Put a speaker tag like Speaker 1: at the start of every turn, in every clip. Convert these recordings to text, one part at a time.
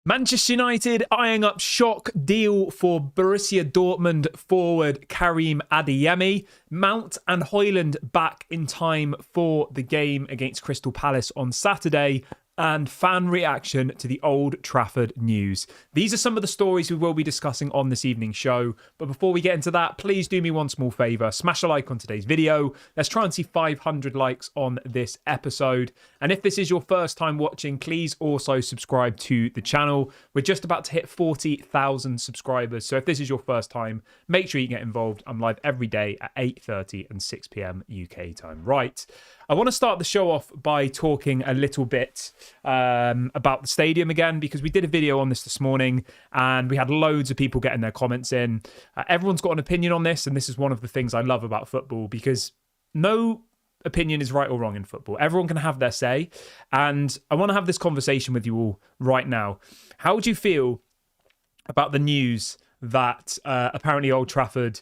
Speaker 1: Manchester United eyeing up shock deal for Borussia Dortmund forward Karim Adeyemi. Mount and Hojlund back in time for the game against Crystal Palace on Saturday. And fan reaction to the Old Trafford news. These are some of the stories we will be discussing on this evening's show. But before we get into that, please do me one small favour. Smash a like on today's video. Let's try and see 500 likes on this episode. And if this is your first time watching, please also subscribe to the channel. We're just about to hit 40,000 subscribers. So if this is your first time, make sure you get involved. I'm live every day at 8:30 and 6 p.m. UK time. Right. I want to start the show off by talking a little bit about the stadium again, because we did a video on this morning and we had loads of people getting their comments in. Everyone's got an opinion on this, and this is one of the things I love about football, because no opinion is right or wrong in football. Everyone can have their say, and I want to have this conversation with you all right now. How would you feel about the news that apparently Old Trafford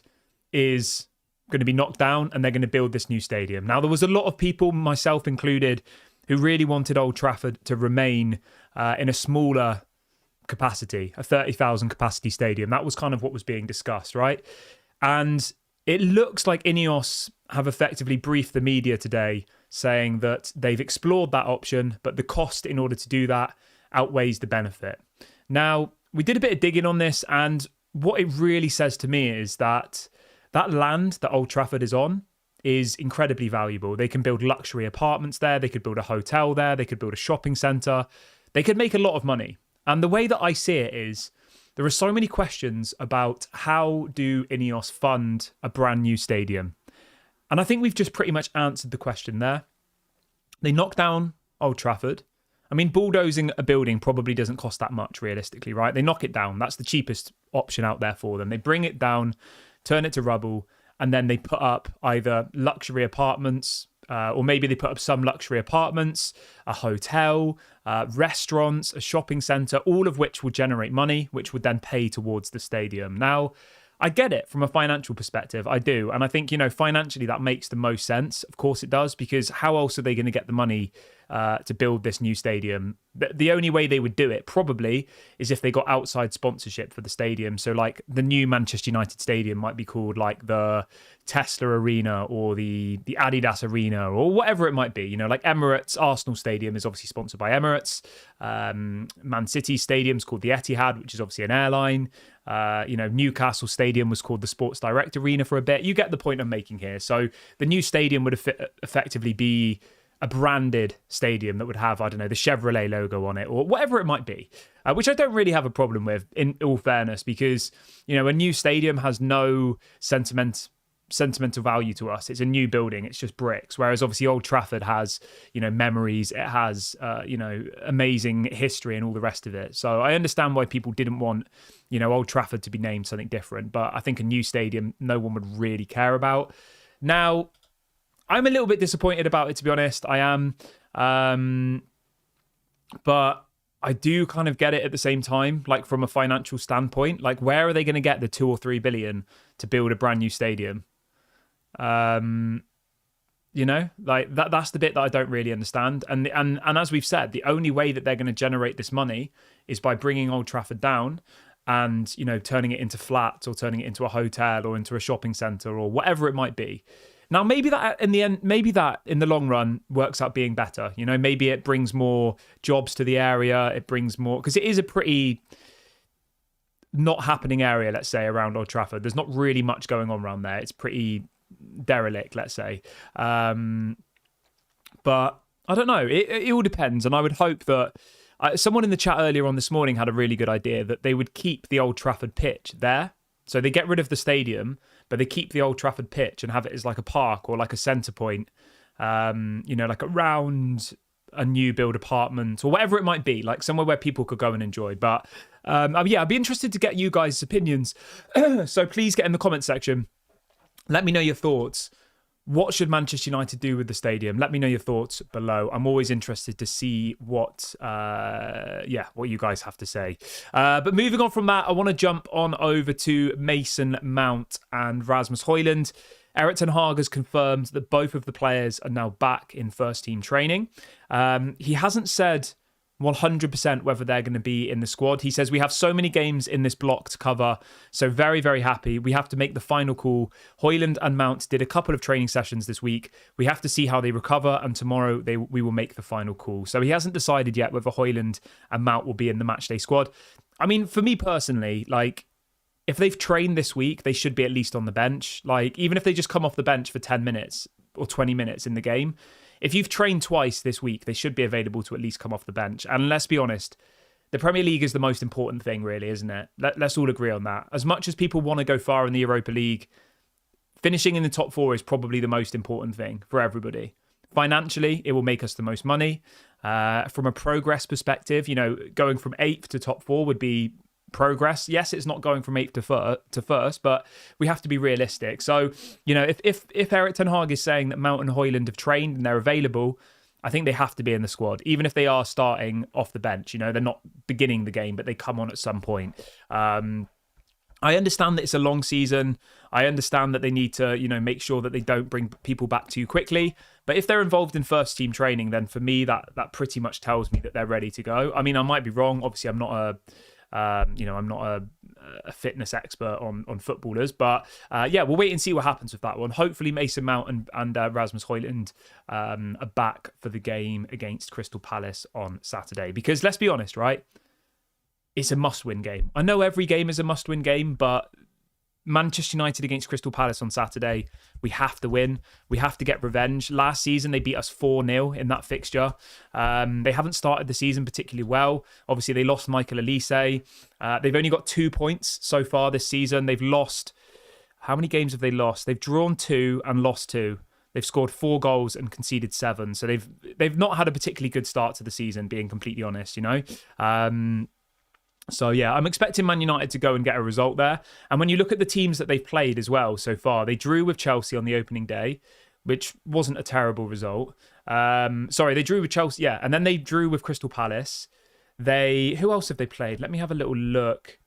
Speaker 1: is going to be knocked down and they're going to build this new stadium? Now, there was a lot of people, myself included, who really wanted Old Trafford to remain in a smaller capacity, a 30,000 capacity stadium. That was kind of what was being discussed, right? And it looks like Ineos have effectively briefed the media today saying that they've explored that option, but the cost in order to do that outweighs the benefit. Now, we did a bit of digging on this, and what it really says to me is that land that Old Trafford is on is incredibly valuable. They can build luxury apartments there. They could build a hotel there. They could build a shopping centre. They could make a lot of money. And the way that I see it is there are so many questions about how do Ineos fund a brand new stadium. And I think we've just pretty much answered the question there. They knock down Old Trafford. I mean, bulldozing a building probably doesn't cost that much realistically, right? They knock it down. That's the cheapest option out there for them. They bring it down, turn it to rubble, and then they put up either luxury apartments, or maybe they put up some luxury apartments, a hotel, restaurants, a shopping centre, all of which will generate money, which would then pay towards the stadium. Now, I get it from a financial perspective. I do. And I think, financially that makes the most sense. Of course it does, because how else are they going to get the money to build this new stadium? The only way they would do it probably is if they got outside sponsorship for the stadium. So like the new Manchester United stadium might be called like the Tesla Arena or the Adidas Arena or whatever it might be. Like Emirates Arsenal Stadium is obviously sponsored by Emirates. Man City Stadium's called the Etihad, which is obviously an airline. Newcastle Stadium was called the Sports Direct Arena for a bit. You get the point I'm making here. So the new stadium would effectively be a branded stadium that would have, I don't know, the Chevrolet logo on it or whatever it might be, which I don't really have a problem with, in all fairness, because, a new stadium has no sentimental value to us. It's a new building. It's just bricks. Whereas obviously Old Trafford has, memories. It has, amazing history and all the rest of it. So I understand why people didn't want, Old Trafford to be named something different. But I think a new stadium, no one would really care about. Now, I'm a little bit disappointed about it, to be honest. I am. But I do kind of get it at the same time, like from a financial standpoint. Like, where are they going to get the 2 or 3 billion to build a brand new stadium? Like that's the bit that I don't really understand. And as we've said, the only way that they're going to generate this money is by bringing Old Trafford down and, turning it into flats or turning it into a hotel or into a shopping centre or whatever it might be. Now, maybe that in the long run works out being better. Maybe it brings more jobs to the area. It brings more, because it is a pretty not happening area, let's say, around Old Trafford. There's not really much going on around there. It's pretty derelict, let's say. But I don't know. It all depends. And I would hope that someone in the chat earlier on this morning had a really good idea that they would keep the Old Trafford pitch there. So they get rid of the stadium, but they keep the Old Trafford pitch and have it as like a park or like a centre point, like around a new build apartment or whatever it might be, like somewhere where people could go and enjoy. But I'd be interested to get you guys' opinions. So please get in the comment section. Let me know your thoughts. What should Manchester United do with the stadium? Let me know your thoughts below. I'm always interested to see what you guys have to say. But moving on from that, I want to jump on over to Mason Mount and Rasmus Hojlund. Erik ten Hag has confirmed that both of the players are now back in first team training. He hasn't said 100% whether they're going to be in the squad. He says, we have so many games in this block to cover, so very, very happy. We have to make the final call. Hojlund and Mount did a couple of training sessions this week. We have to see how they recover, and tomorrow we will make the final call. So he hasn't decided yet whether Hojlund and Mount will be in the matchday squad. I mean, for me personally, like, if they've trained this week, they should be at least on the bench. Like, even if they just come off the bench for 10 minutes or 20 minutes in the game, if you've trained twice this week, they should be available to at least come off the bench. And let's be honest, the Premier League is the most important thing, really, isn't it? Let's all agree on that. As much as people want to go far in the Europa League, finishing in the top 4 is probably the most important thing for everybody. Financially, it will make us the most money. From a progress perspective, you know, going from 8th to top 4 would be progress. Yes, it's not going from 8th to first, but we have to be realistic. So, you know, if Erik ten Hag is saying that Mount and Hojlund have trained and they're available, I think they have to be in the squad, even if they are starting off the bench. You know, they're not beginning the game, but they come on at some point. I understand that it's a long season. I understand that they need to, you know, make sure that they don't bring people back too quickly. But if they're involved in first team training, then for me, that pretty much tells me that they're ready to go. I mean, I might be wrong. Obviously, I'm not a fitness expert on footballers, but yeah, we'll wait and see what happens with that one. Hopefully Mason Mount and Rasmus Hojlund are back for the game against Crystal Palace on Saturday, because let's be honest, right? It's a must-win game. I know every game is a must-win game, but Manchester United against Crystal Palace on Saturday, we have to win. We have to get revenge. Last season, they beat us 4-0 in that fixture. They haven't started the season particularly well. Obviously, they lost Michael Elise. They've only got 2 points so far this season. They've lost... How many games have they lost? They've drawn 2 and lost 2. They've scored 4 goals and conceded 7. So they've not had a particularly good start to the season, being completely honest, you know? So, yeah, I'm expecting Man United to go and get a result there. And when you look at the teams that they've played as well so far, they drew with Chelsea on the opening day, which wasn't a terrible result. They drew with Chelsea, yeah. And then they drew with Crystal Palace. Who else have they played? Let me have a little look.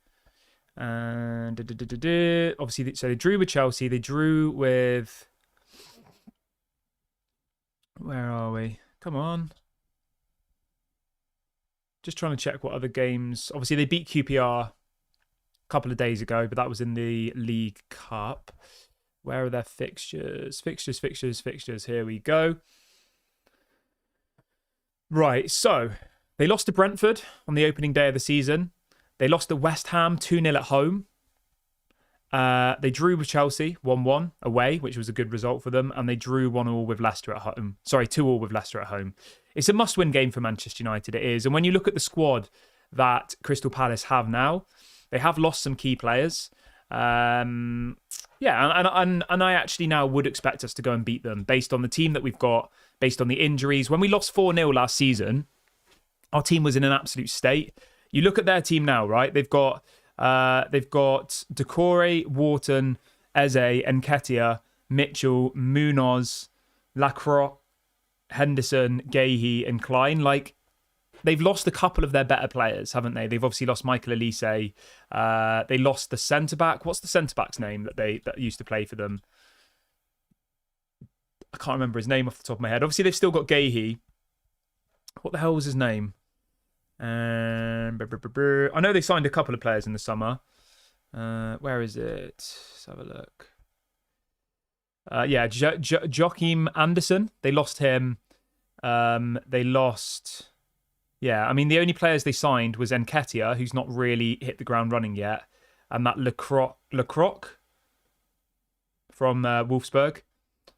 Speaker 1: Obviously, so they drew with Chelsea. They drew with... Where are we? Come on. Just trying to check what other games. Obviously, they beat QPR a couple of days ago, but that was in the League Cup. Where are their fixtures? Fixtures. Here we go. Right, so they lost to Brentford on the opening day of the season. They lost to West Ham 2-0 at home. They drew with Chelsea 1-1 away, which was a good result for them. And they drew 1-2 with Leicester at home. Sorry, 2-2 with Leicester at home. It's a must-win game for Manchester United, it is. And when you look at the squad that Crystal Palace have now, they have lost some key players. And I actually now would expect us to go and beat them based on the team that we've got, based on the injuries. When we lost 4-0 last season, our team was in an absolute state. You look at their team now, right? They've got Decore, Wharton, Eze, Nketiah, Mitchell, Munoz, Lacroix, Henderson, Gahey, and Klein. Like, they've lost a couple of their better players, haven't they? They've obviously lost Michael Elise. They lost the centre-back. What's the centre-back's name that used to play for them? I can't remember his name off the top of my head. Obviously, they've still got Gahey. What the hell was his name? I know they signed a couple of players in the summer. Where is it? Let's have a look. Joachim Anderson. They lost him. They lost... Yeah, I mean, the only players they signed was Nketiah, who's not really hit the ground running yet, and that Lacroix from Wolfsburg.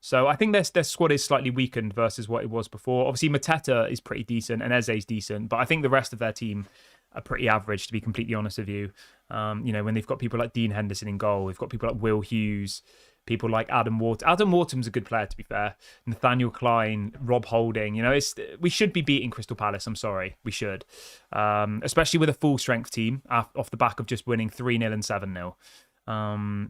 Speaker 1: So I think their squad is slightly weakened versus what it was before. Obviously, Mateta is pretty decent and Eze's decent, but I think the rest of their team are pretty average, to be completely honest with you. When they've got people like Dean Henderson in goal, they've got people like Will Hughes, people like Adam Wharton. Adam Wharton's a good player, to be fair. Nathaniel Klein, Rob Holding. We should be beating Crystal Palace. I'm sorry. We should. Especially with a full-strength team off the back of just winning 3-0 and 7-0.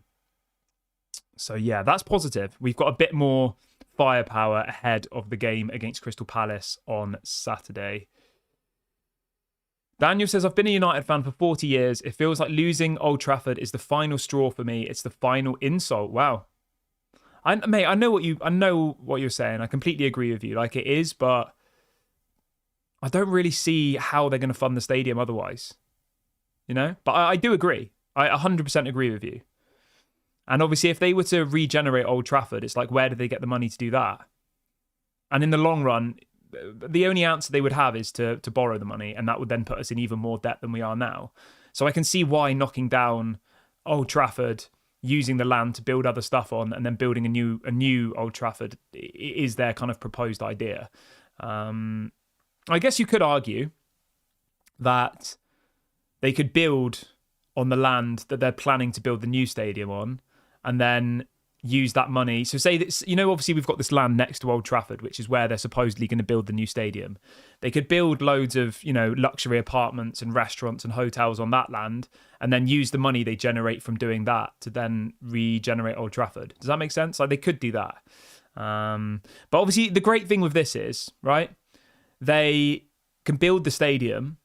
Speaker 1: So, yeah, that's positive. We've got a bit more firepower ahead of the game against Crystal Palace on Saturday. Daniel says, I've been a United fan for 40 years. It feels like losing Old Trafford is the final straw for me. It's the final insult. Wow. I know what you're saying. I completely agree with you. Like, it is, but I don't really see how they're going to fund the stadium otherwise, But I do agree. I 100% agree with you. And obviously, if they were to regenerate Old Trafford, it's like, where do they get the money to do that? And in the long run, the only answer they would have is to borrow the money, and that would then put us in even more debt than we are now. So I can see why knocking down Old Trafford, using the land to build other stuff on, and then building a new Old Trafford is their kind of proposed idea. I guess you could argue that they could build on the land that they're planning to build the new stadium on, and then use that money. So say that, obviously we've got this land next to Old Trafford, which is where they're supposedly going to build the new stadium. They could build loads of, luxury apartments and restaurants and hotels on that land, and then use the money they generate from doing that to then regenerate Old Trafford. Does that make sense? Like, they could do that. But obviously the great thing with this is, right, they can build the stadium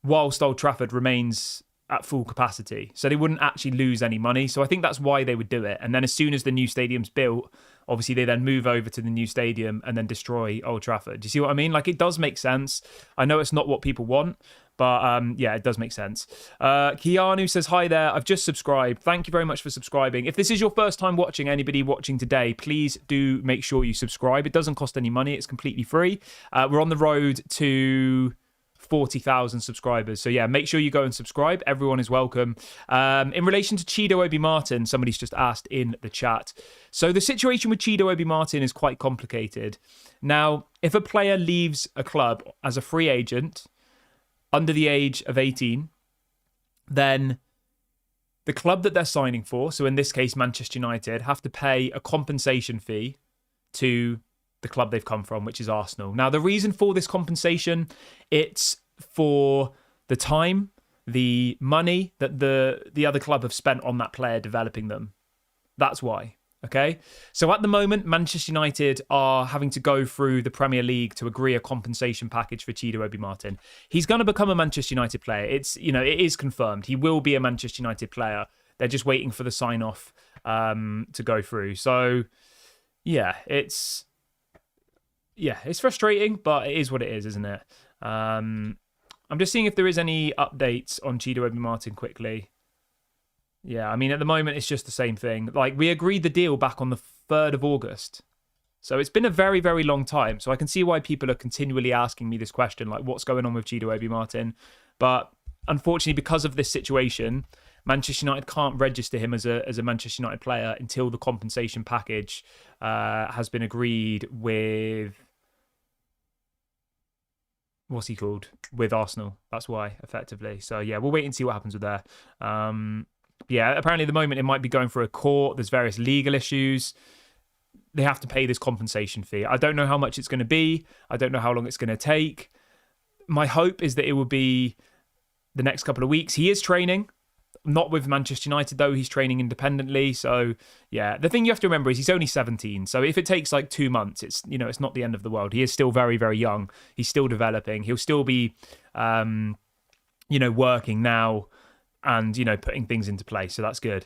Speaker 1: whilst Old Trafford remains at full capacity, so they wouldn't actually lose any money. So I think that's why they would do it. And then as soon as the new stadium's built, obviously they then move over to the new stadium and then destroy Old Trafford. Do you see what I mean? Like, it does make sense. I know it's not what people want, but yeah, it does make sense. Keanu says, hi there, I've just subscribed. Thank you very much for subscribing. If this is your first time watching, anybody watching today, please do make sure you subscribe. It doesn't cost any money. It's completely free. We're on the road to 40,000 subscribers. So yeah, make sure you go and subscribe. Everyone is welcome. In relation to Chido Obi Martin, somebody's just asked in the chat. So the situation with Chido Obi Martin is quite complicated. Now, if a player leaves a club as a free agent under the age of 18, then the club that they're signing for, so in this case Manchester United, have to pay a compensation fee to the club they've come from, which is Arsenal. Now, the reason for this compensation, it's for the time, the money that the other club have spent on that player developing them. That's why. Okay? So at the moment, Manchester United are having to go through the Premier League to agree a compensation package for Chido Obi Martin. He's going to become a Manchester United player. It's, it is confirmed. He will be a Manchester United player. They're just waiting for the sign-off to go through. So, yeah, it's frustrating, but it is what it is, isn't it? I'm just seeing if there is any updates on Chido Obi Martin quickly. Yeah, I mean, at the moment, it's just the same thing. Like, we agreed the deal back on the 3rd of August. So it's been a very, very long time. So I can see why people are continually asking me this question, like, what's going on with Chido Obi Martin? But unfortunately, because of this situation, Manchester United can't register him as a Manchester United player until the compensation package has been agreed with... what's he called? With Arsenal. That's why, effectively. So, yeah, we'll wait and see what happens with there. Yeah, apparently at the moment it might be going through a court. There's various legal issues. They have to pay this compensation fee. I don't know how much it's going to be. I don't know how long it's going to take. My hope is that it will be the next couple of weeks. He is training. Not with Manchester United, though. He's training independently. So, yeah, the thing you have to remember is he's only 17. So if it takes like 2 months, it's not the end of the world. He is still very, very young. He's still developing. He'll still be, working now and, putting things into place. So that's good.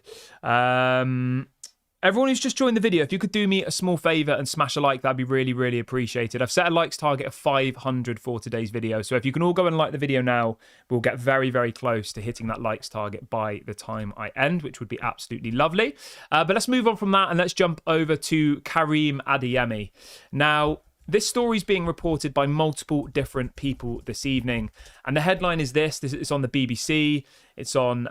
Speaker 1: Everyone who's just joined the video, if you could do me a small favour and smash a like, that'd be really, really appreciated. I've set a likes target of 500 for today's video. So if you can all go and like the video now, we'll get very, very close to hitting that likes target by the time I end, which would be absolutely lovely. But let's move on from that and let's jump over to Karim Adeyemi. Now, this story is being reported by multiple different people this evening. And the headline is this. It's on the BBC. It's on,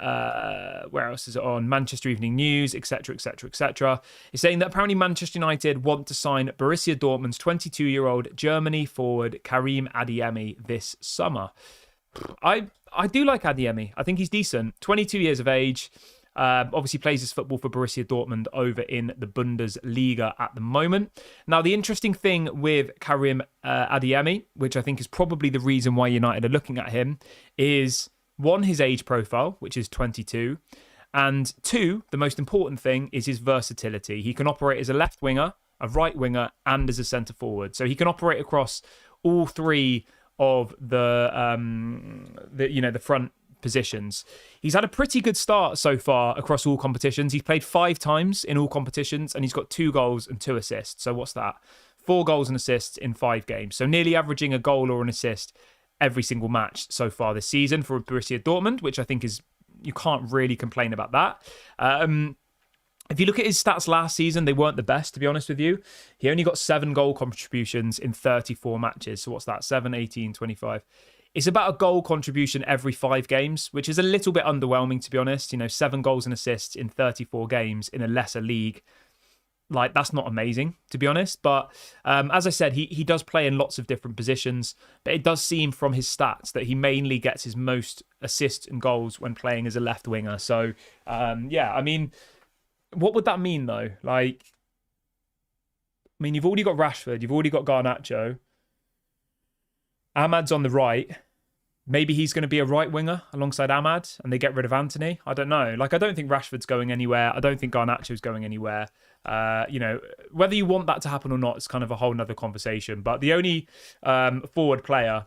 Speaker 1: where else is it on? Manchester Evening News, etc., etc., etc. It's saying that apparently Manchester United want to sign Borussia Dortmund's 22-year-old Germany forward Karim Adeyemi this summer. I do like Adeyemi. I think he's decent. 22 years of age. Obviously plays his football for Borussia Dortmund over in the Bundesliga at the moment. Now, the interesting thing with Karim Adeyemi, which I think is probably the reason why United are looking at him, is one, his age profile, which is 22, and two, the most important thing is his versatility. He can operate as a left winger, a right winger, and as a centre forward. So he can operate across all three of the front positions. He's had a pretty good start so far across all competitions. He's played 5 times in all competitions and he's got 2 goals and 2 assists. So what's that? 4 goals and assists in 5 games. So nearly averaging a goal or an assist every single match so far this season for Borussia Dortmund, which I think is, you can't really complain about that. If you look at his stats last season, they weren't the best, to be honest with you. He only got 7 goal contributions in 34 matches. So what's that? 7, 18, 25. It's about a goal contribution every 5 games, which is a little bit underwhelming, to be honest. 7 goals and assists in 34 games in a lesser league. Like, that's not amazing, to be honest. But as I said, he does play in lots of different positions. But it does seem from his stats that he mainly gets his most assists and goals when playing as a left winger. So, yeah, I mean, what would that mean, though? Like, I mean, you've already got Rashford. You've already got Garnacho. Ahmad's on the right. Maybe he's going to be a right winger alongside Ahmad and they get rid of Anthony. I don't know. Like, I don't think Rashford's going anywhere. I don't think Garnacho's going anywhere. Whether you want that to happen or not is kind of a whole nother conversation. But the only forward player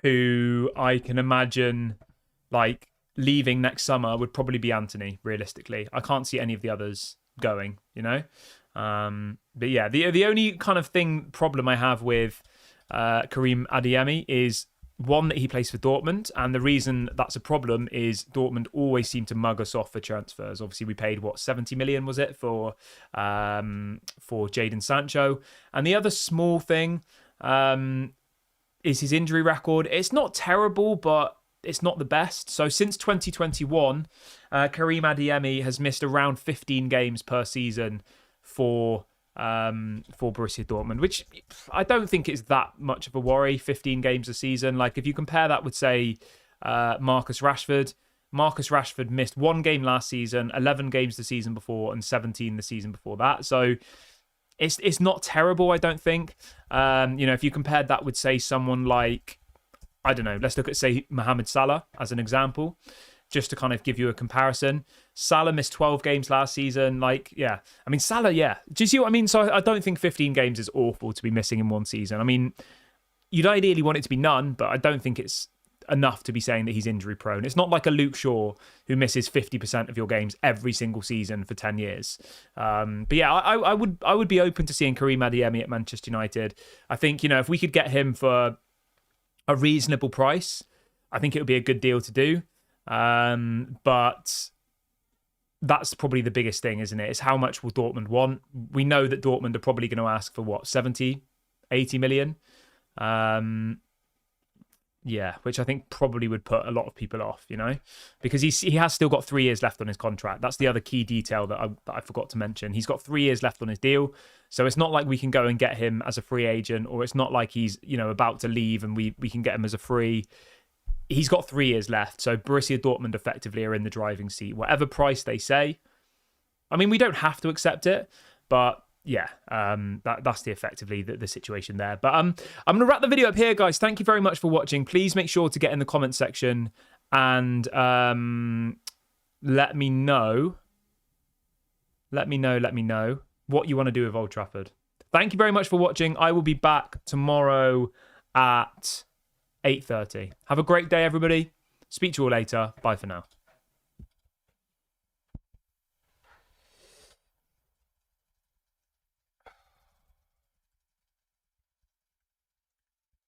Speaker 1: who I can imagine, like, leaving next summer would probably be Anthony, realistically. I can't see any of the others going, But yeah, the only kind of problem I have with Karim Adeyemi is, one, that he plays for Dortmund, and the reason that's a problem is Dortmund always seem to mug us off for transfers. Obviously, we paid 70 million was it for Jadon Sancho, and the other small thing is his injury record. It's not terrible, but it's not the best. So since 2021, Karim Adeyemi has missed around 15 games per season for Borussia Dortmund, which I don't think is that much of a worry. 15 games a season. Like, if you compare that with, say, Marcus Rashford missed 1 game last season, 11 games the season before, and 17 the season before that. So it's not terrible, I don't think. If you compared that with, say, someone like, I don't know, let's look at, say, Mohamed Salah as an example, just to kind of give you a comparison. Salah missed 12 games last season. Like, yeah. I mean, Salah, yeah. Do you see what I mean? So I don't think 15 games is awful to be missing in one season. I mean, you'd ideally want it to be none, but I don't think it's enough to be saying that he's injury prone. It's not like a Luke Shaw who misses 50% of your games every single season for 10 years. But yeah, I would be open to seeing Karim Adeyemi at Manchester United. I think, if we could get him for a reasonable price, I think it would be a good deal to do. But that's probably the biggest thing, isn't it? It's how much will Dortmund want? We know that Dortmund are probably going to ask for 70, 80 million? Yeah, which I think probably would put a lot of people off, because he has still got 3 years left on his contract. That's the other key detail that I forgot to mention. He's got 3 years left on his deal. So it's not like we can go and get him as a free agent, or it's not like he's, about to leave and we can get him as a free. He's got 3 years left, so Borussia Dortmund effectively are in the driving seat. Whatever price they say, I mean, we don't have to accept it, but yeah, that's effectively the situation there. But I'm going to wrap the video up here, guys. Thank you very much for watching. Please make sure to get in the comment section and let me know what you want to do with Old Trafford. Thank you very much for watching. I will be back tomorrow at 8:30. Have a great day, everybody. Speak to you all later. Bye for now.